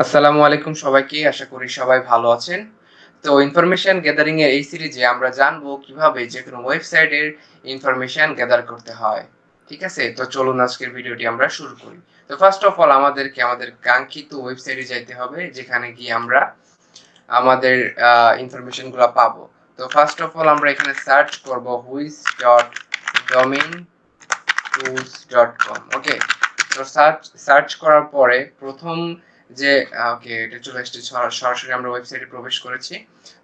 আসসালামু আলাইকুম সবাইকে। আশা করি সবাই ভালো আছেন। তো ইনফরমেশন গ্যাদারিং এর এই সিরিজে আমরা জানবো কিভাবে যেকোনো ওয়েবসাইটের ইনফরমেশন গ্যাদার করতে হয়। ঠিক আছে? তো চলুন আজকের ভিডিওটি আমরা শুরু করি। তো ফার্স্ট অফ অল আমাদেরকে আমাদের কাঙ্ক্ষিত ওয়েবসাইটে যাইতে হবে যেখানে গিয়ে আমরা আমাদের ইনফরমেশন গুলা পাবো। তো ফার্স্ট অফ অল আমরা এখানে সার্চ করব whois.domaintools.com ওকে। তো সার্চ করার পরে প্রথম যে ওকে এটা চলে আসছে সরাসরি আমরা ওয়েবসাইটে প্রবেশ করেছি।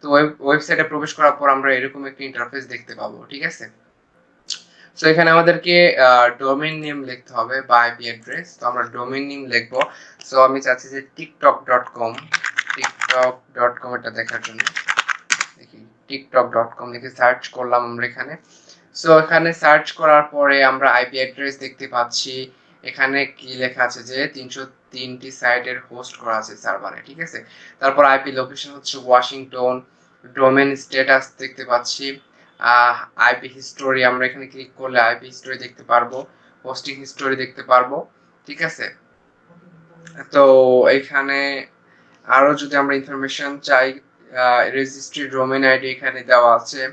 তো ওয়েবসাইটে প্রবেশ করার পর আমরা এরকম একটা ইন্টারফেস দেখতে পাবো। ঠিক আছে? সো এখানে আমাদেরকে ডোমেইন নেম লিখতে হবে বা আইপি অ্যাড্রেস। তো আমরা ডোমেইন নেম লিখবো। সো আমি চাচ্ছি যে tiktok.com এটা দেখার জন্য। দেখি tiktok.com লিখে সার্চ করলাম আমরা এখানে। সো এখানে সার্চ করার পরে আমরা আইপি অ্যাড্রেস দেখতে পাচ্ছি। এখানে কি লেখা আছে যে ৩০৩টি সাইটের হোস্ট করা আছে সার্ভারে। ঠিক আছে? তারপর আইপি লোকেশন হচ্ছে ওয়াশিংটন, ডোমেইন স্ট্যাটাস দেখতে পাচ্ছি। আইপি হিস্টোরি আমরা এখানে ক্লিক করলে আইপি হিস্টোরি দেখতে পারবো, হোস্টিং হিস্টোরি দেখতে পারবো। ঠিক আছে? তো এখানে আরো যদি আমরা ইনফরমেশন চাই, রেজিস্ট্রি ডোমেইন আইডি এখানে দেওয়া আছে।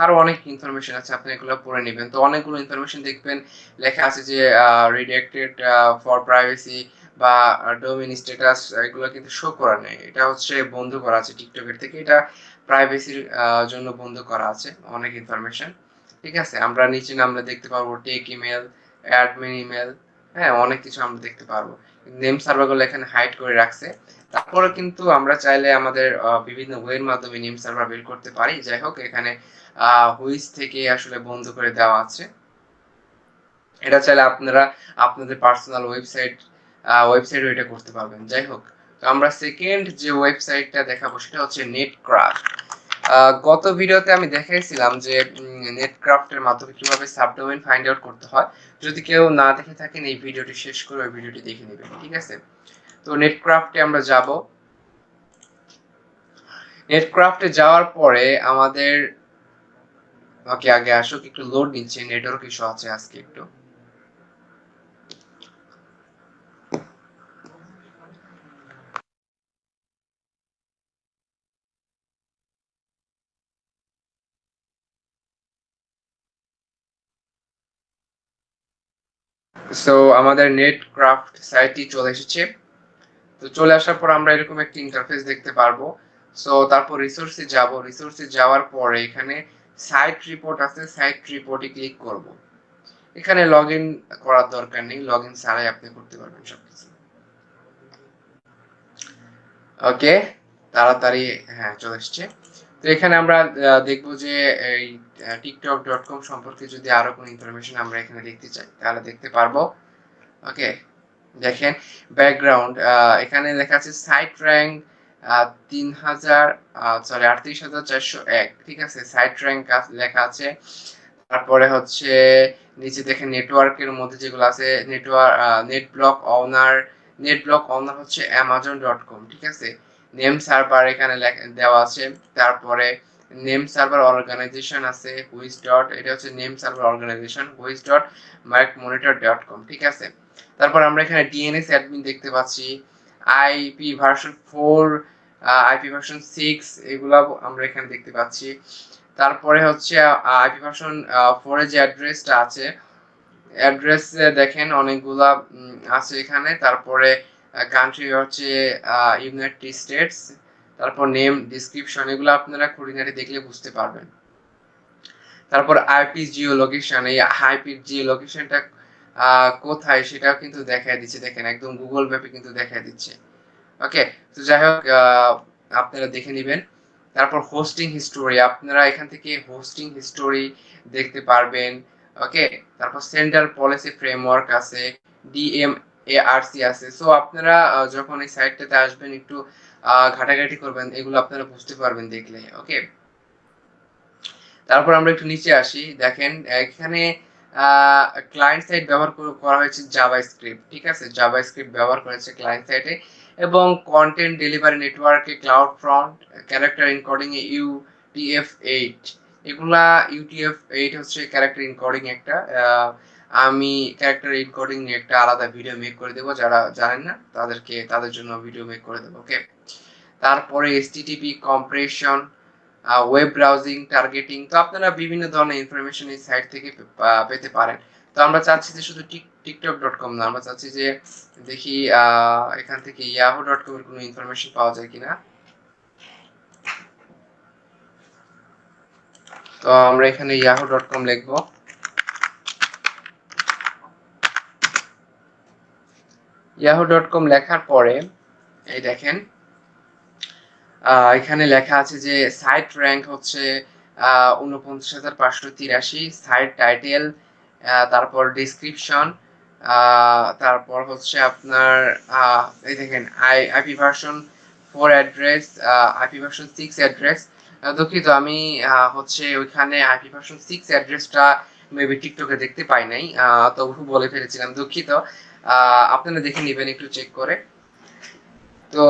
আরো অনেক ইনফরমেশন আছে, আপনি এগুলো পড়ে নেবেন। তো অনেকগুলো ইনফরমেশন দেখবেন লেখা আছে যে রিডাক্টেড ফর প্রাইভেসি বা ডোমেইন স্ট্যাটাস এগুলো কিন্তু শো করা নেই। এটা হচ্ছে বন্ধ করা আছে টিকটকের থেকে। এটা প্রাইভেসির জন্য বন্ধ করা আছে অনেক ইনফরমেশন। ঠিক আছে? আমরা নিচে নামলে দেখতে পারবো টেক ইমেল, অ্যাডমিন ইমেল, হ্যাঁ অনেক কিছু আমরা দেখতে পারবো। নেম সার্ভারগুলো এখানে হাইড করে রাখছে। তারপরে কিন্তু আমরা চাইলে আমাদের বিভিন্ন ওয়ের মাধ্যমে নেম সার্ভার বের করতে পারি। যাই হোক এখানে হুইস থেকে আসলে বন্ধ করে দেওয়া আছে। এটা চাইলে আপনারা আপনাদের পার্সোনাল ওয়েবসাইটও এটা করতে পারবেন। যাই হোক, তো আমরা সেকেন্ড যে ওয়েবসাইটটা দেখাবো সেটা হচ্ছে নেটক্রাফট। গত ভিডিওতে আমি দেখাইছিলাম যে নেটক্রাফটের মাধ্যমে কিভাবে সাবডোমেইন ফাইন্ড আউট করতে হয়। যদি কেউ না দেখে থাকেন এই ভিডিওটি শেষ করে ওই ভিডিওটি দেখে নেবেন। ঠিক আছে? তো নেটক্রাফটে আমরা যাব। নেটক্রাফটে যাওয়ার পরে আমাদের ওকে আগে আসুক, একটু লোড নিচ্ছে, নেটওয়ার্ক ইস্যু আছে আজকে একটু। সো আমাদের নেটক্রাফট সাইটটি চলে এসেছে। তো চলে আসার পর আমরা এরকম একটা ইন্টারফেস দেখতে পারবো। সো তারপর রিসোর্সে যাব। রিসোর্সে যাওয়ার পরে এখানে সাইট রিপোর্ট আছে, সাইট রিপোর্টে ক্লিক করব। এখানে লগইন করার দরকার নেই, লগইন ছাড়াই আপনি করতে পারবেন সবকিছু। ওকে, তাড়াতাড়ি হ্যাঁ চলে এসছে। তো এখানে আমরা দেখবো যে এই tiktok.com সম্পর্কে যদি আরো কোনো ইনফরমেশন আমরা এখানে দেখতে চাই তাহলে দেখতে পারবো। ওকে, দেখেন ব্যাকগ্রাউন্ড এখানে লেখা আছে সাইট র্যাঙ্ক 3000 সরি 38401। ঠিক আছে? সাইট র্যাঙ্ক লেখা আছে। তারপরে হচ্ছে নিচে দেখেন নেটওয়ার্কের মধ্যে যেগুলো আছে নেটওয়ার্ক নেট ব্লক ওনার হচ্ছে amazon.com। ঠিক আছে? নেম সার্ভার এখানে দেওয়া আছে। তারপরে নেম সার্ভার অর্গানাইজেশন আছে হুইস ডট, এটা হচ্ছে name server organization whois dot markmonitor.com। ঠিক আছে? তারপর আমরা এখানে ডিএনএস অ্যাডমিন দেখতে পাচ্ছি, আইপি ভার্সন 4, আইপি ভার্সন 6 এগুলা আমরা এখানে দেখতে পাচ্ছি। তারপরে হচ্ছে আইপি ভার্সন 4 এর যে অ্যাড্রেসটা আছে, অ্যাড্রেস দেখেন অনেকগুলা আছে এখানে। তারপরে কান্ট্রি হচ্ছে ইউনাইটেড স্টেটস। তারপর নেম, ডেসক্রিপশন এগুলো আপনারা খুঁটিনাটি দেখলে বুঝতে পারবেন। তারপর আইপি জিও লোকেশন, এই আইপি জিও লোকেশনটা কোথায় সেটাও কিন্তু দেখায় দিচ্ছে। দেখেন একদম গুগল ম্যাপে কিন্তু দেখায় দিচ্ছে। ওকে, তো যাই হোক আপনারা দেখে নেবেন। তারপর হোস্টিং হিস্টোরি, আপনারা এখান থেকে হোস্টিং হিস্টোরি দেখতে পারবেন। ওকে, তারপর সেন্ট্রাল পলিসি ফ্রেমওয়ার্ক আছে, ডিএমএআরসি আছে। সো আপনারা যখন এই সাইটটাতে আসবেন একটু ঘাটাঘাটি করবেন, এগুলো আপনারা বুঝতে পারবেন দেখলে। ওকে, তারপর আমরা একটু নিচে আসি। দেখেন এখানে ক্লায়েন্ট সাইড ব্যবহার করা হয়েছে জাভাস্ক্রিপ্ট। ঠিক আছে? জাভাস্ক্রিপ্ট ব্যবহার করেছে ক্লায়েন্ট সাইডে এবং কন্টেন্ট ডেলিভারি নেটওয়ার্কে ক্লাউড ফ্রন্ট, ক্যারেক্টার এনকোডিং এ UTF-8 এগুলা। UTF-8 হচ্ছে ক্যারেক্টার এনকোডিং একটা আমি ক্যারেক্টার এনকোডিং নিয়ে একটা আলাদা ভিডিও মেক করে দেবো, যারা জানেন না তাদের জন্য ভিডিও মেক করে দেবো। ওকে, তারপরে HTTP compression, web browsing, targeting. তো আপনারা বিভিন্ন ধরনের ইনফরমেশন এই সাইট থেকে পেতে পারেন। তো আমরা চাচ্ছি যে শুধু টিকটক.com না, আমরা চাচ্ছি যে দেখি এখান থেকে yahoo.com এর কোনো ইনফরমেশন পাওয়া যায় কিনা। তো আমরা এখানে yahoo.com লিখবো। yahoo.com লেখার পরে এই দেখেন এখানে লেখা আছে যে সাইট র্যাঙ্ক হচ্ছে ৪৯,৫৮৩, সাইট টাইটেল, তারপর ডেসক্রিপশন, তারপর হচ্ছে আপনার এই দেখেন IP version 4 address, IP version 6 address. দুঃখিত, আমি হচ্ছে ওইখানে আইপি ভার্সন 6 অ্যাড্রেসটা মেবি টিকটকে দেখতে পাই নাই, তবু বলে ফেলেছিলাম, দুঃখিত। আপনারা দেখে নেবেন একটু চেক করে। তো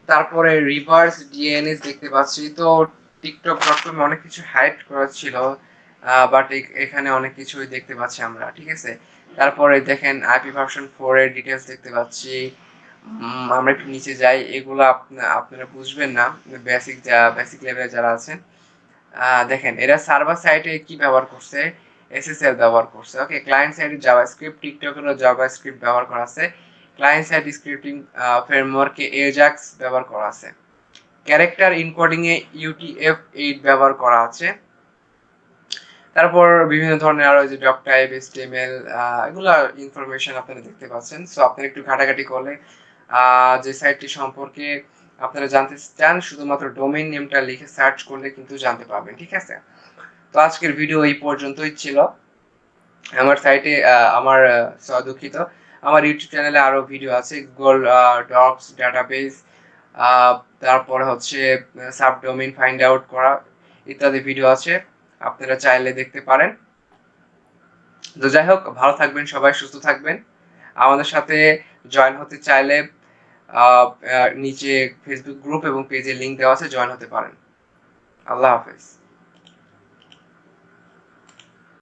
তারপরে রিভার্স ডিএনএস দেখতে পাচ্ছি। তো টিকটক.com অনেক কিছু হাইড করা ছিল, বাট এখানে অনেক কিছুই দেখতে পাচ্ছি আমরা, ঠিক আছে। তারপরে দেখেন আইপি ভার্সন 4 এর ডিটেলস দেখতে পাচ্ছি। আমরা একটু নিচে যাই, এগুলো আপনারা বুঝবেন না, বেসিক লেভেলে যারা আছেন। দেখেন এরা সার্ভার সাইডে কি ব্যবহার করছে, এসএসএল ব্যবহার করছে। ওকে, ক্লায়েন্ট সাইডে জাভাস্ক্রিপ্ট, টিকটকেরও জাভাস্ক্রিপ্ট ব্যবহার করা আছে। ক্লায়েন্ট সাইড স্ক্রিপ্টিং ফ্রেমওয়ার্কে এজাক্স ব্যবহার করা আছে। ক্যারেক্টার এনকোডিং এ UTF-8 ব্যবহার করা আছে। তারপর বিভিন্ন ধরনের আরো যে ডক টাইপ, HTML, এগুলা ইনফরমেশন আপনারা দেখতে পাচ্ছেন। সো আপনারা একটু ঘাটাঘাটি করলে যে সাইটটি সম্পর্কে আপনারা জানতে চান, শুধুমাত্র ডোমেইন নেমটা লিখে সার্চ করলে কিন্তু জানতে পারবেন, ঠিক আছে। তো আজকের ভিডিও এই পর্যন্তই ছিল। আমার সাইটে আমার দুঃখিত, আমার ইউটিউব চ্যানেলে আরো ভিডিও আছে, গুগল ডক্স ডাটাবেস, তারপরে হচ্ছে সাবডোমেইন ফাইন্ড আউট করা ইত্যাদি ভিডিও আছে, আপনারা চাইলে দেখতে পারেন। তো যাই হোক, ভালো থাকবেন সবাই, সুস্থ থাকবেন। আমাদের সাথে জয়েন হতে চাইলে নিচে ফেসবুক গ্রুপ এবং পেজের লিংক দেওয়া আছে, জয়েন হতে পারেন। আল্লাহ হাফেজ।